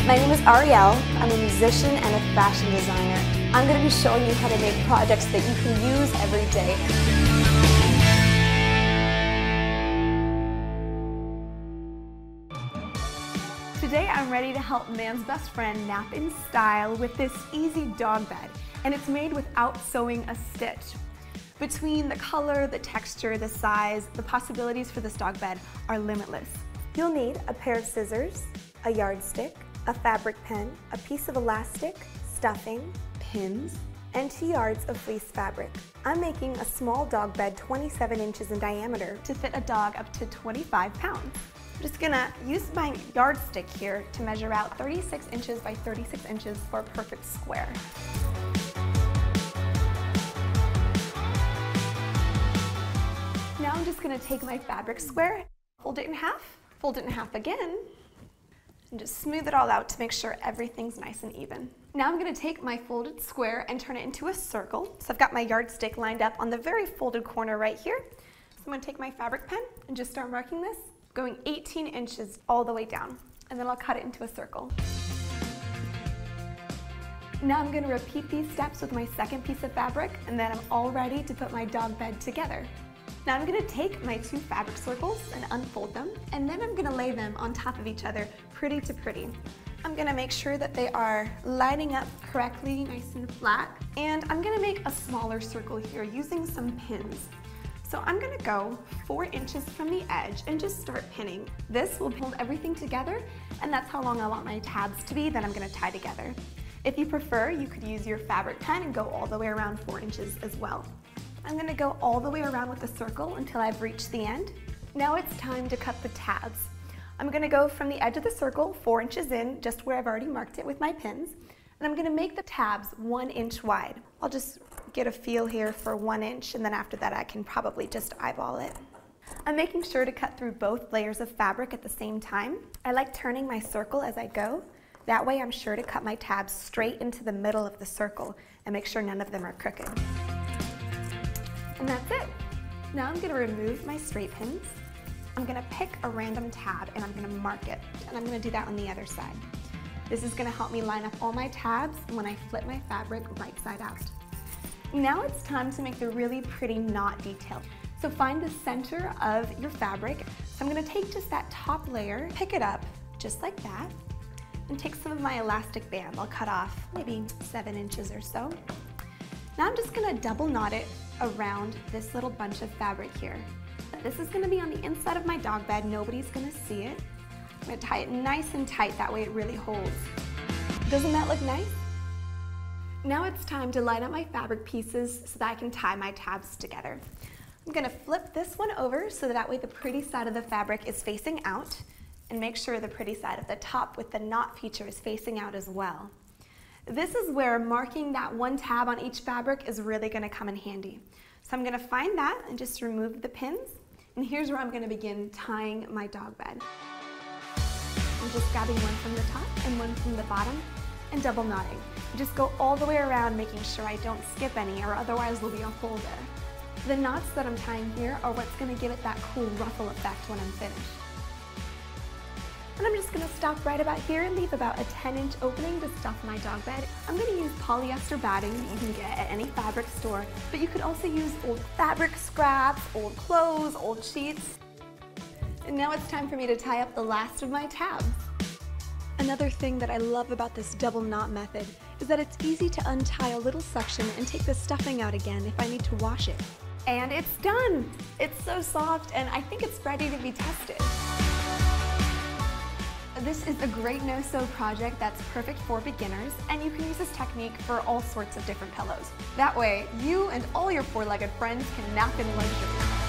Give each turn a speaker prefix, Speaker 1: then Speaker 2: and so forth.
Speaker 1: My name is Ariel. I'm a musician and a fashion designer. I'm going to be showing you how to make projects that you can use every day. Today I'm ready to help man's best friend nap in style with this easy dog bed, and it's made without sewing a stitch. Between the color, the texture, the size, the possibilities for this dog bed are limitless. You'll need a pair of scissors, a yardstick, a fabric pen, a piece of elastic, stuffing, pins, and 2 yards of fleece fabric. I'm making a small dog bed 27 inches in diameter to fit a dog up to 25 pounds. I'm just gonna use my yardstick here to measure out 36 inches by 36 inches for a perfect square. Now I'm just gonna take my fabric square, fold it in half again, and just smooth it all out to make sure everything's nice and even. Now I'm gonna take my folded square and turn it into a circle. So I've got my yardstick lined up on the very folded corner right here. So I'm gonna take my fabric pen and just start marking this, going 18 inches all the way down, and then I'll cut it into a circle. Now I'm gonna repeat these steps with my second piece of fabric, and then I'm all ready to put my dog bed together. Now I'm gonna take my 2 fabric circles and unfold them, and then I'm gonna lay them on top of each other, pretty to pretty. I'm gonna make sure that they are lining up correctly, nice and flat, and I'm gonna make a smaller circle here using some pins. So I'm gonna go 4 inches from the edge and just start pinning. This will hold everything together, and that's how long I want my tabs to be that I'm gonna tie together. If you prefer, you could use your fabric pen and go all the way around 4 inches as well. I'm going to go all the way around with the circle until I've reached the end. Now it's time to cut the tabs. I'm going to go from the edge of the circle 4 inches in, just where I've already marked it with my pins, and I'm going to make the tabs 1 inch wide. I'll just get a feel here for 1 inch, and then after that I can probably just eyeball it. I'm making sure to cut through both layers of fabric at the same time. I like turning my circle as I go. That way I'm sure to cut my tabs straight into the middle of the circle and make sure none of them are crooked. And that's it. Now I'm going to remove my straight pins. I'm going to pick a random tab and I'm going to mark it. And I'm going to do that on the other side. This is going to help me line up all my tabs when I flip my fabric right side out. Now it's time to make the really pretty knot detail. So find the center of your fabric. So I'm going to take just that top layer, pick it up just like that, and take some of my elastic band. I'll cut off maybe 7 inches or so. Now I'm just going to double knot it around this little bunch of fabric here. This is going to be on the inside of my dog bed. Nobody's going to see it. I'm going to tie it nice and tight, that way it really holds. Doesn't that look nice? Now it's time to line up my fabric pieces so that I can tie my tabs together. I'm going to flip this one over so that way the pretty side of the fabric is facing out, and make sure the pretty side of the top with the knot feature is facing out as well. This is where marking that 1 tab on each fabric is really going to come in handy. So I'm going to find that and just remove the pins, and here's where I'm going to begin tying my dog bed. I'm just grabbing one from the top and one from the bottom and double knotting. Just go all the way around, making sure I don't skip any, or otherwise there'll be a hole there. The knots that I'm tying here are what's going to give it that cool ruffle effect when I'm finished. And I'm just going to stop right about here and leave about a 10-inch opening to stuff my dog bed. I'm going to use polyester batting that you can get at any fabric store, but you could also use old fabric scraps, old clothes, old sheets. And now it's time for me to tie up the last of my tabs. Another thing that I love about this double knot method is that it's easy to untie a little section and take the stuffing out again if I need to wash it. And it's done! It's so soft, and I think it's ready to be tested. This is a great no-sew project that's perfect for beginners, and you can use this technique for all sorts of different pillows. That way, you and all your four-legged friends can nap in luxury.